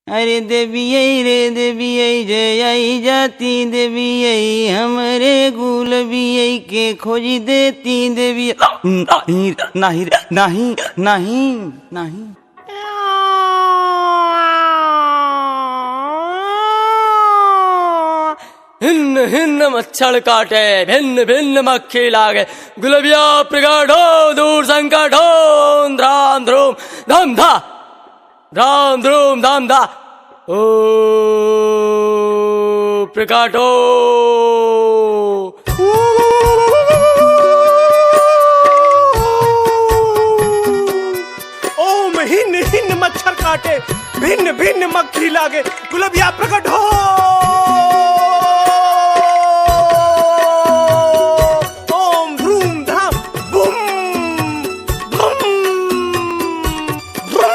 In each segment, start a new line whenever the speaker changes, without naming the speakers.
अरे देविये रे देविये जय आई जाती देविये हमरे गुलबिये के खोजी देती देवी नहीं नहीं नहीं नहीं नहीं।
हिन्न हिन्न मच्छर काटे भिन्न भिन्न मक्खी लागे गुलबिया प्रकट हो दूर संकट हो ध्राम ध्रूम धम धा राम ध्रुम धाम धा ओ प्रकट हो।
ओम हिन्न हिन्न मच्छर काटे भिन्न भिन्न मक्खी लागे गुलबिया प्रकट हो। ओम ध्रूम धाम बुम बुम बुम।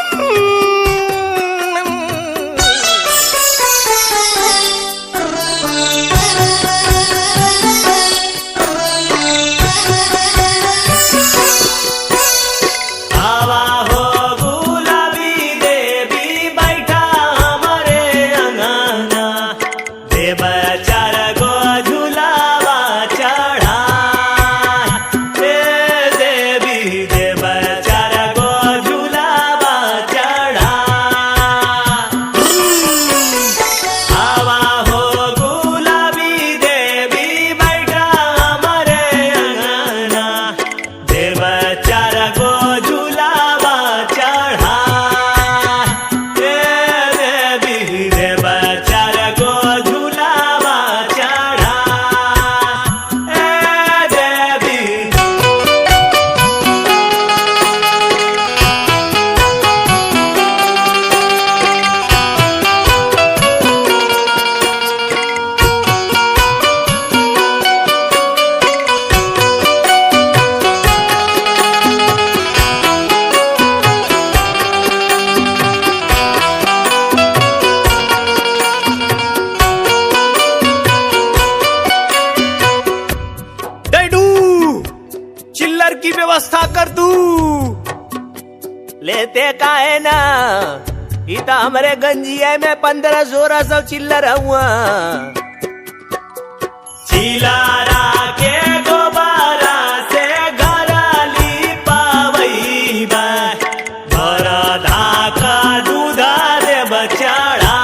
आवा हो गुलाबी देवी बैठा हमारे अंगना देव चार गो झूलावा चढ़ा हे देवी देव चार गो झूलावा चढ़ा। आवा हो गुलाबी देवी बैठा हमारे अंगना देव चार गो झूलावा चढ़ा हे देवी देव चार गो झूलावा चढ़ा हे देवी।
डैडू चिल्लर की व्यवस्था कर दू।
लेते का है ना इता हमारे गंजिया में 1500-1600 चिल्लर हुआ चिलारा के गोबारा से घराली पावई बा भरा धाका दूधा दे बचाड़ा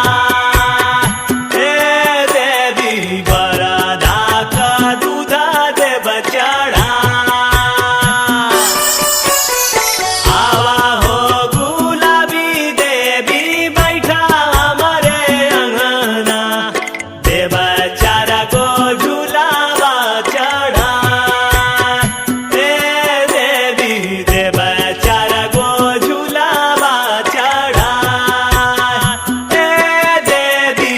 हे देवी भरा धाका दूधा दे बचाड़ा। आवा हो गुलाबी देवी बैठा हमारे अंगना देव चार गो झूलावा चढ़ा हे देवी देव चार गो झूलावा चढ़ा हे देवी।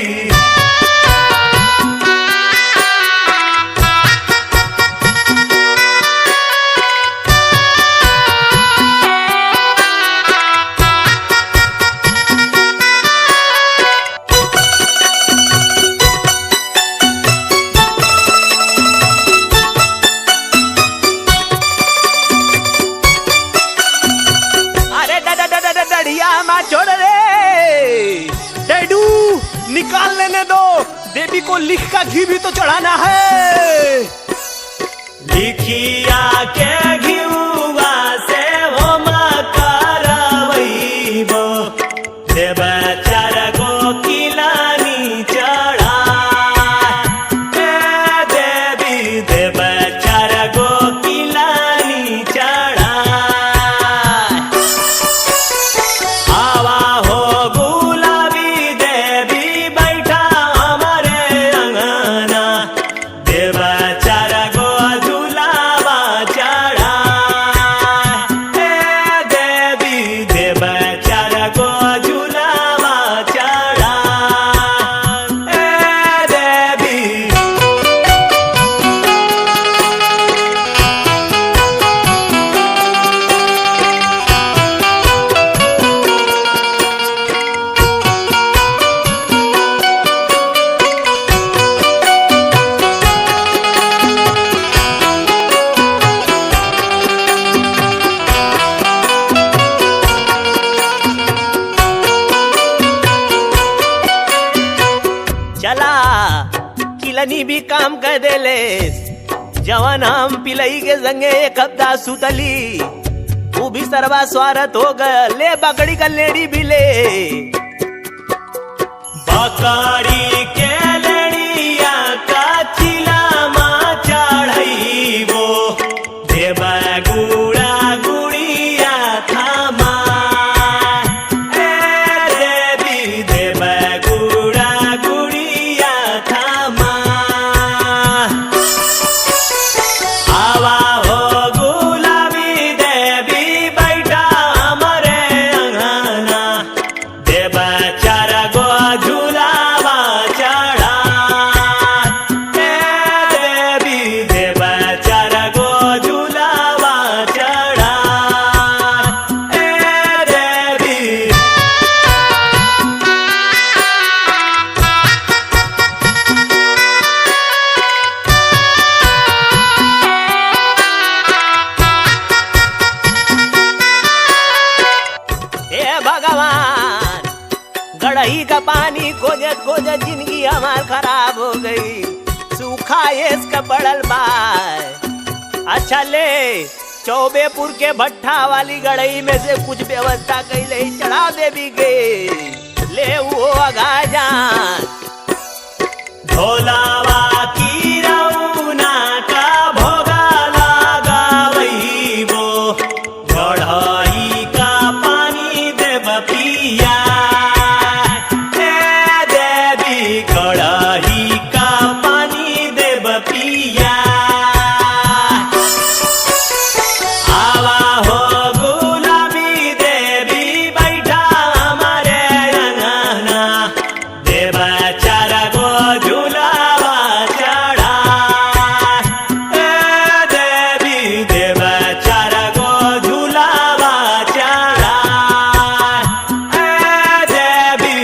अरे डढ़िया माँ छोड़ रे। डैडू निकाल लेने दो, देवी को लिख का घी भी तो चढ़ाना है।
लिखिया के घिउवा से होम करवैबो देव चार गो किलानी चढ़ा हे देवी देव चार गो किलानी चढ़ा। आवा हो गुलाबी देवी बैठा हमारे अंगना देव चार गो झूलावा चढ़ा हे देवी देव चार गो झूलावा चढ़ा। मिलनी भी काम कर देले। जवान हम पिलई के संगे एक हफ्ता सुतली, तू भी सर्वा स्वार्थ हो गए, ले बकड़ी का लेडी भी ले। बकड़ी के लेडिया का चिलामा चढ़ई वो, देव गुड़ा गुड़िया थामा। देवी देव गुड़ा गुड़िया थामा। आवा हो गुलाबी देवी बैठा हमरे अंगना, देव चार गो झूलावा चढ़ा। देवी देव चार गो झूलावा चढ़ा। देवी हे भगवान, गड़ही का पानी खोजत खोजत जिंदगी हमार खराब हो गई। सूखा इसका पड़ल बाय। अच्छा ले चौबेपुर के भट्ठा वाली गड़ही में से कुछ व्यवस्था कैले चढ़ा देवी के, ले वो अगा जान। ढोलावा की रौना का भोगा लगावई वो, गड़ही का पानी देव पिया। देवी गड़ही का पानी देव पिया। आवा हो गुलाबी देवी बैठा हमारे अंगना, देव चार गो झूलावा चढ़ा। देवी देव चार गो झूलावा चढ़ा। देवी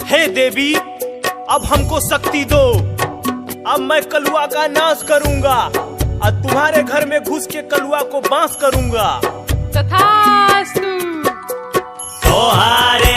हे देवी, अब हमको शक्ति दो। अब मैं कलुआ का नाश करूंगा और तुम्हारे घर में घुस के कलुआ को बांस करूंगा।
तथास्तु।
तोहारे